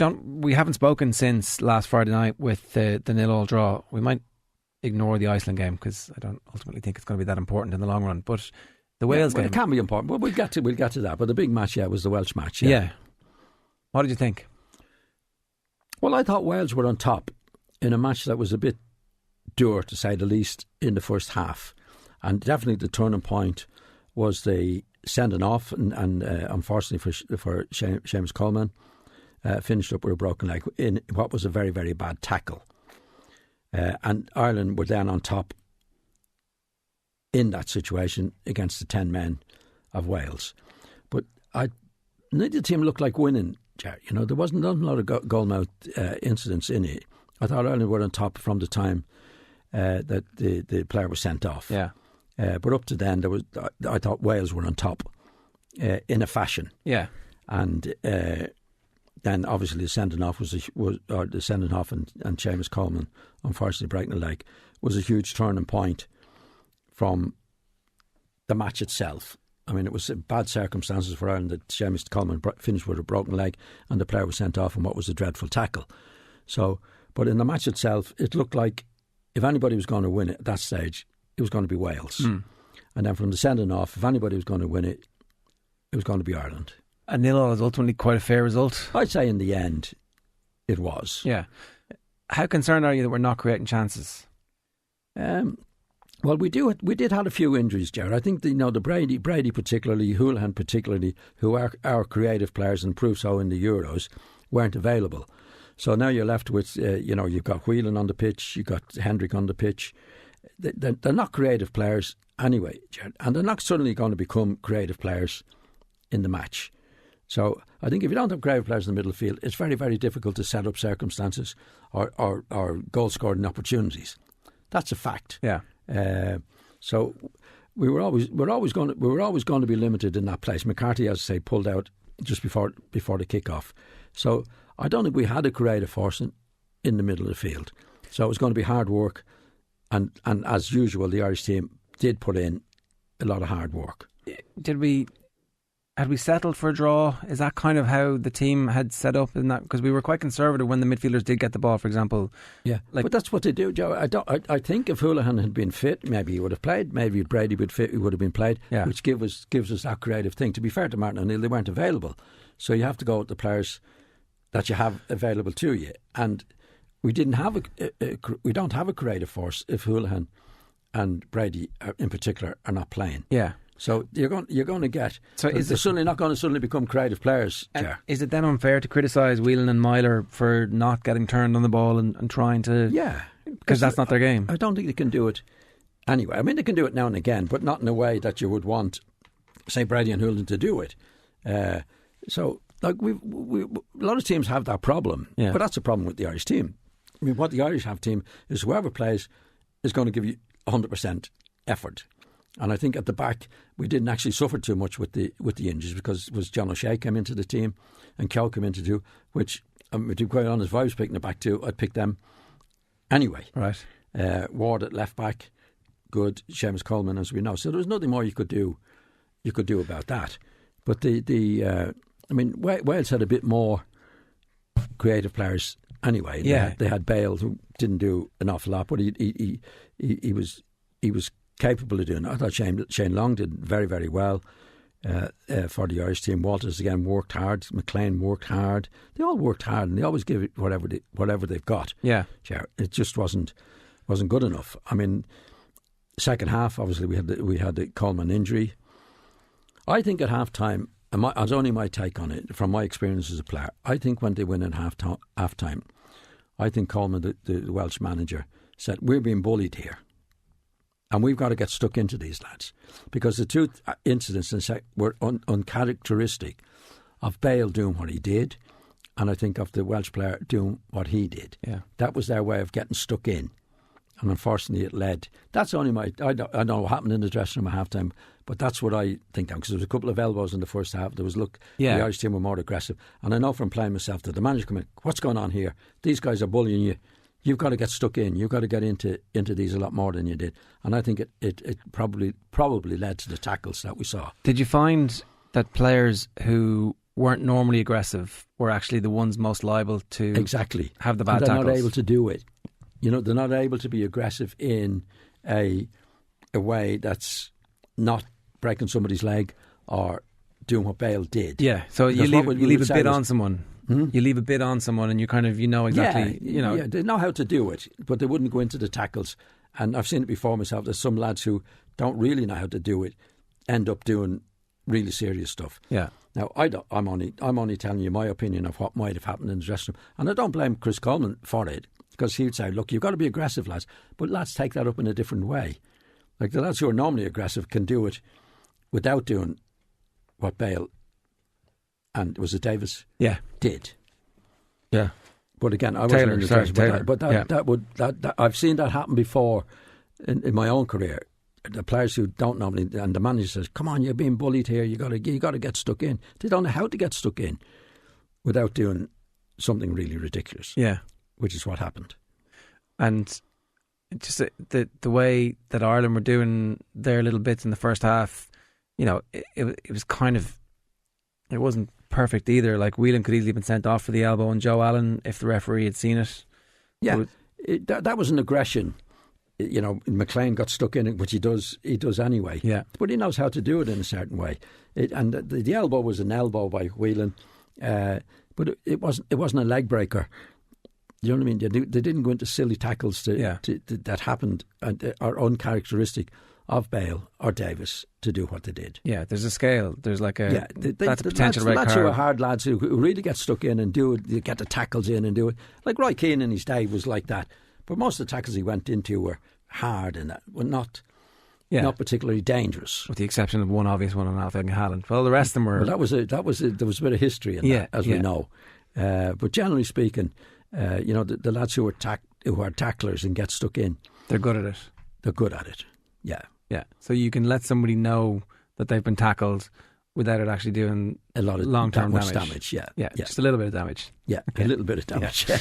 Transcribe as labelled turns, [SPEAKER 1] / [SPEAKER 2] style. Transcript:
[SPEAKER 1] John, we haven't spoken since last Friday night with the 0-0 draw. We might ignore the Iceland game because I don't ultimately think it's going to be that important in the long run. But the Wales game,
[SPEAKER 2] it can be important. But we'll get to that. But the big match, was the Welsh match.
[SPEAKER 1] Yeah. What did you think?
[SPEAKER 2] Well, I thought Wales were on top in a match that was a bit dour, to say the least, in the first half. And definitely the turning point was the sending off, and unfortunately for Seamus Coleman, finished up with a broken leg in what was a very, very bad tackle. And Ireland were then on top in that situation against the 10 men of Wales. But neither team looked like winning, Jerry. There wasn't a lot of goalmouth incidents in it. I thought Ireland were on top from the time that the player was sent off.
[SPEAKER 1] Yeah.
[SPEAKER 2] But up to then, I thought Wales were on top in a fashion.
[SPEAKER 1] Yeah.
[SPEAKER 2] And then obviously the sending off and Seamus Coleman unfortunately breaking a leg was a huge turning point from the match itself. I mean, it was bad circumstances for Ireland that Seamus Coleman finished with a broken leg and the player was sent off in what was a dreadful tackle. So, but in the match itself, it looked like if anybody was going to win it at that stage, it was going to be Wales. And then from the sending off, if anybody was going to win it, it was going to be Ireland.
[SPEAKER 1] And 0-0 is ultimately quite a fair result.
[SPEAKER 2] I'd say in the end, it was.
[SPEAKER 1] Yeah. How concerned are you that we're not creating chances?
[SPEAKER 2] Well, we did have a few injuries, Jared. I think the Brady particularly, Houlihan particularly, who are our creative players and proved so in the Euros, weren't available. So now you're left with, you've got Whelan on the pitch, you've got Hendrick on the pitch. They're not creative players anyway, Jared, and they're not suddenly going to become creative players in the match. So I think if you don't have creative players in the middle of the field, it's very, very difficult to set up circumstances or goal scoring opportunities. That's a fact.
[SPEAKER 1] Yeah.
[SPEAKER 2] So we were always going to be limited in that place. McCarthy, as I say, pulled out just before the kick-off. So I don't think we had a creative force in the middle of the field. So it was going to be hard work, and as usual, the Irish team did put in a lot of hard work. Had we settled for a draw? Is that kind of how the team had set up in that? Because we were quite conservative when the midfielders did get the ball, for example. Yeah, but that's what they do, Joe. I think if Houlihan had been fit, maybe he would have played. Maybe if Brady would fit, he would have been played. Yeah. Which gives us that creative thing. To be fair to Martin O'Neill, they weren't available, so you have to go with the players that you have available to you. And we didn't have we don't have a creative force if Houlihan and Brady in particular are not playing. Yeah. So you're going to get. So they're suddenly not going to suddenly become creative players.
[SPEAKER 1] Is it then unfair to criticise Whelan and Myler for not getting turned on the ball and trying to? Yeah, because that's not their game.
[SPEAKER 2] I don't think they can do it anyway. I mean, they can do it now and again, but not in a way that you would want, say, Brady and Houlihan to do it. So, like we a lot of teams have that problem, but that's a problem with the Irish team. I mean, what the Irish have team is whoever plays is going to give you 100% effort. And I think at the back we didn't actually suffer too much with the injuries because it was John O'Shea came into the team and Keogh came into two, which to be quite honest, if I was picking the back two, I'd pick them anyway. Right. Ward at left back, good. Seamus Coleman, as we know. So there was nothing more you could do about that. But Wales had a bit more creative players anyway. Yeah. They had Bale, who didn't do an awful lot, but he was capable of doing it. I thought Shane Long did very, very well for the Irish team. Walters again worked hard. McLean worked hard. They all worked hard, and they always give it whatever they've got. Yeah, it just wasn't good enough. I mean, second half obviously we had the Coleman injury. I think at half time, and it's only my take on it from my experience as a player. I think when they win at half time, I think Coleman, the Welsh manager, said we're being bullied here. And we've got to get stuck into these lads. Because the two incidents were uncharacteristic of Bale doing what he did, and I think of the Welsh player doing what he did. Yeah. That was their way of getting stuck in. And unfortunately it led. That's only I don't know what happened in the dressing room at half-time, but that's what I think of. Because there was a couple of elbows in the first half. There was, the Irish team were more aggressive. And I know from playing myself that the manager come in, what's going on here? These guys are bullying you. You've got to get stuck in. You've got to get into these a lot more than you did. And I think it probably led to the tackles that we saw.
[SPEAKER 1] Did you find that players who weren't normally aggressive were actually the ones most liable to
[SPEAKER 2] exactly
[SPEAKER 1] have the bad
[SPEAKER 2] and they're
[SPEAKER 1] tackles.
[SPEAKER 2] not able to do it. They're not able to be aggressive in a way that's not breaking somebody's leg or doing what Bale did.
[SPEAKER 1] Yeah, so you leave a bit on someone. You leave a bit on someone, and you kind of exactly.
[SPEAKER 2] Yeah, they know how to do it, but they wouldn't go into the tackles. And I've seen it before myself. There's some lads who don't really know how to do it, end up doing really serious stuff.
[SPEAKER 1] Yeah.
[SPEAKER 2] Now I'm only telling you my opinion of what might have happened in the dressing room, and I don't blame Chris Coleman for it, because he would say, "Look, you've got to be aggressive, lads, but lads take that up in a different way. Like the lads who are normally aggressive can do it without doing what Bale and was it Davis did."
[SPEAKER 1] Yeah.
[SPEAKER 2] But again, I wasn't in the dressing room. But that I've seen that happen before in my own career. The players who don't normally, and the manager says, "Come on, you're being bullied here. You got to get stuck in." They don't know how to get stuck in without doing something really ridiculous.
[SPEAKER 1] Yeah,
[SPEAKER 2] which is what happened.
[SPEAKER 1] And just the way that Ireland were doing their little bits in the first half, it was kind of, it wasn't perfect either. Like Whelan could easily have been sent off for the elbow on Joe Allen if the referee had seen it.
[SPEAKER 2] Yeah, that was an aggression. McLean got stuck in it, which he does anyway.
[SPEAKER 1] Yeah,
[SPEAKER 2] but he knows how to do it in a certain way. And the elbow was an elbow by Whelan, but it wasn't a leg breaker. You know what I mean? They didn't go into silly tackles that happened and are uncharacteristic of Bale or Davis to do what they did.
[SPEAKER 1] Yeah, there's a scale. There's like that's a potential red card.
[SPEAKER 2] Lads who are hard lads who really get stuck in and do it, they get the tackles in and do it. Like Roy Keane in his day was like that. But most of the tackles he went into were hard and were not particularly dangerous.
[SPEAKER 1] With the exception of one obvious one on Alfie Halland. Well, the rest of them were...
[SPEAKER 2] Well, there was a bit of history in that, as we know. But generally speaking, the lads who are tacklers and get stuck in...
[SPEAKER 1] They're good at it.
[SPEAKER 2] They're good at it, yeah.
[SPEAKER 1] Yeah, so you can let somebody know that they've been tackled without it actually doing
[SPEAKER 2] a lot of
[SPEAKER 1] long-term
[SPEAKER 2] damage. Yeah,
[SPEAKER 1] just a little bit of damage.
[SPEAKER 2] Yeah, a little bit of damage. Yeah.